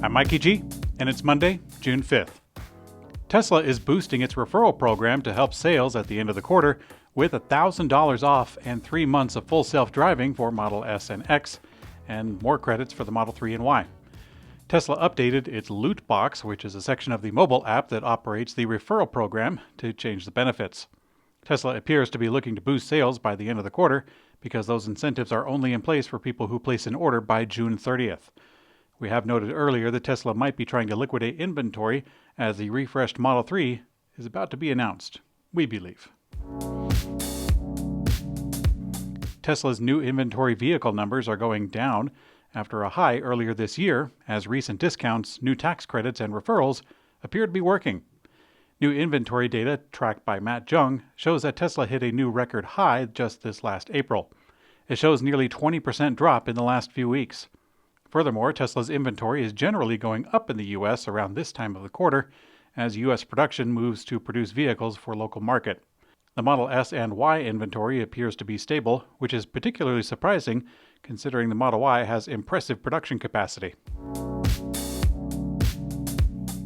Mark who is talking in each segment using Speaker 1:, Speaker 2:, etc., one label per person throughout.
Speaker 1: I'm Mikey G, and it's Monday, June 5th. Tesla is boosting its referral program to help sales at the end of the quarter with $1,000 off and 3 months of full self-driving for Model S and X, and more credits for the Model 3 and Y. Tesla updated its Loot Box, which is a section of the mobile app that operates the referral program, to change the benefits. Tesla appears to be looking to boost sales by the end of the quarter because those incentives are only in place for people who place an order by June 30th. We have noted earlier that Tesla might be trying to liquidate inventory as the refreshed Model 3 is about to be announced, we believe. Tesla's new inventory vehicle numbers are going down after a high earlier this year, as recent discounts, new tax credits, and referrals appear to be working. New inventory data tracked by Matt Jung shows that Tesla hit a new record high just this last April. It shows nearly 20% drop in the last few weeks. Furthermore, Tesla's inventory is generally going up in the U.S. around this time of the quarter as U.S. production moves to produce vehicles for local market. The Model S and Y inventory appears to be stable, which is particularly surprising considering the Model Y has impressive production capacity.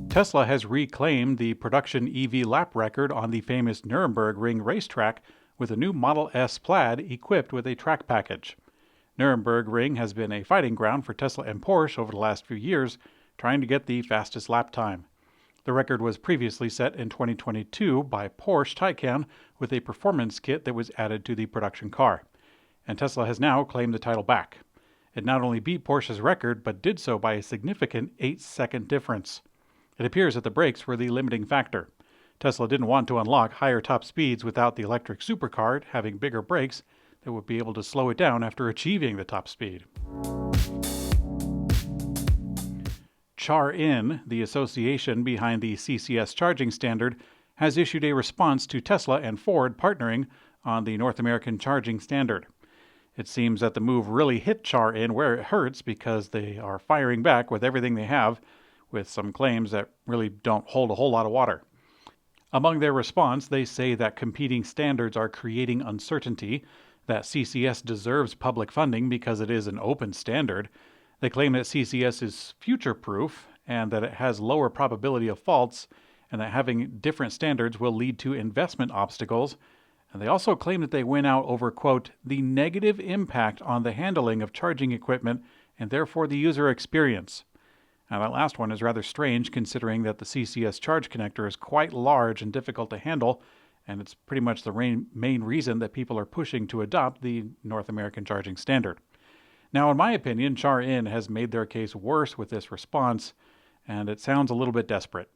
Speaker 1: Tesla has reclaimed the production EV lap record on the famous Nürburgring racetrack with a new Model S Plaid equipped with a track package. Nürburgring has been a fighting ground for Tesla and Porsche over the last few years, trying to get the fastest lap time. The record was previously set in 2022 by Porsche Taycan with a performance kit that was added to the production car. And Tesla has now claimed the title back. It not only beat Porsche's record, but did so by a significant 8-second difference. It appears that the brakes were the limiting factor. Tesla didn't want to unlock higher top speeds without the electric supercar having bigger brakes that would be able to slow it down after achieving the top speed. CharIn, the association behind the CCS charging standard, has issued a response to Tesla and Ford partnering on the North American charging standard. It seems that the move really hit CharIn where it hurts because they are firing back with everything they have, with some claims that really don't hold a whole lot of water. Among their response, they say that competing standards are creating uncertainty, that CCS deserves public funding because it is an open standard. They claim that CCS is future-proof and that it has lower probability of faults, and that having different standards will lead to investment obstacles. And they also claim that they win out over, quote, the negative impact on the handling of charging equipment and therefore the user experience. Now, that last one is rather strange considering that the CCS charge connector is quite large and difficult to handle, and it's pretty much the main reason that people are pushing to adopt the North American charging standard. Now, in my opinion, CharIn has made their case worse with this response, and it sounds a little bit desperate.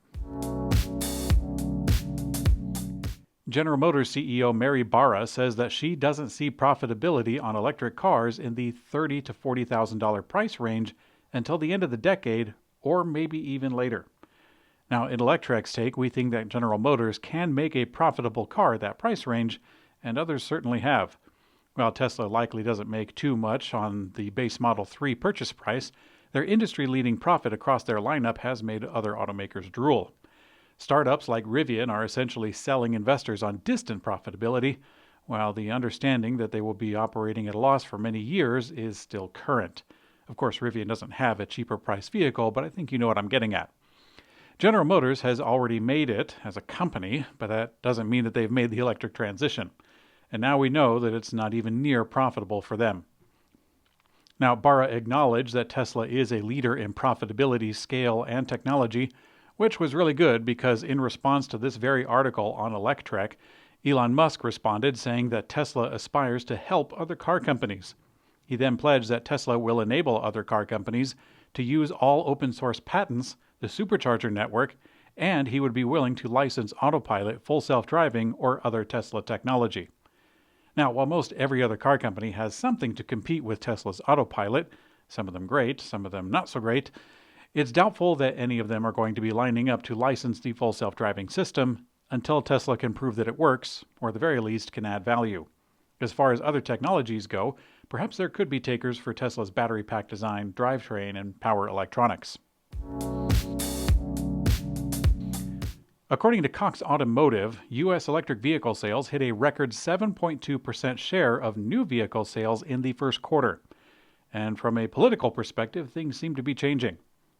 Speaker 1: General Motors CEO Mary Barra says that she doesn't see profitability on electric cars in the $30,000 to $40,000 price range until the end of the decade, or maybe even later. Now, in Electrek's take, we think that General Motors can make a profitable car at that price range, and others certainly have. While Tesla likely doesn't make too much on the base Model 3 purchase price, their industry-leading profit across their lineup has made other automakers drool. Startups like Rivian are essentially selling investors on distant profitability, while the understanding that they will be operating at a loss for many years is still current. Of course, Rivian doesn't have a cheaper price vehicle, but I think you know what I'm getting at. General Motors has already made it as a company, but that doesn't mean that they've made the electric transition. And now we know that it's not even near profitable for them. Now, Barra acknowledged that Tesla is a leader in profitability, scale, and technology, which was really good because in response to this very article on Electrek, Elon Musk responded saying that Tesla aspires to help other car companies. He then pledged that Tesla will enable other car companies to use all open-source patents, the supercharger network, and he would be willing to license autopilot, full self-driving, or other Tesla technology. Now, while most every other car company has something to compete with Tesla's autopilot, some of them great, some of them not so great, it's doubtful that any of them are going to be lining up to license the full self-driving system until Tesla can prove that it works, or at the very least can add value. As far as other technologies go, perhaps there could be takers for Tesla's battery pack design, drivetrain, and power electronics. According to Cox Automotive, U.S. electric vehicle sales hit a record 7.2% share of new vehicle sales in the first quarter. And from a political perspective, things seem to be changing.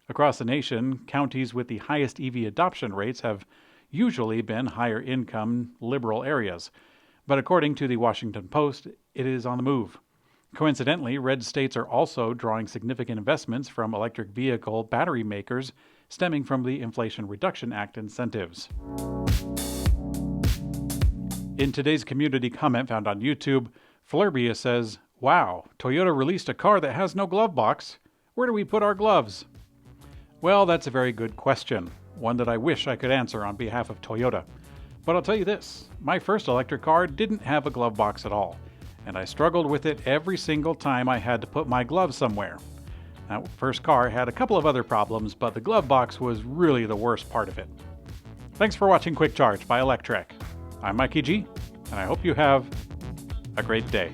Speaker 1: Across the nation, counties with the highest EV adoption rates have usually been higher income, liberal areas. But according to the Washington Post, it is on the move. Coincidentally, red states are also drawing significant investments from electric vehicle battery makers stemming from the Inflation Reduction Act incentives. In today's community comment found on YouTube, Flurbia says, "Wow, Toyota released a car that has no glove box. Where do we put our gloves?" Well, that's a very good question, one that I wish I could answer on behalf of Toyota. But I'll tell you this, my first electric car didn't have a glove box at all, and I struggled with it every single time I had to put my gloves somewhere. That first car had a couple of other problems, but the glove box was really the worst part of it. Thanks for watching Quick Charge by Electrek. I'm Mikey G, and I hope you have a great day.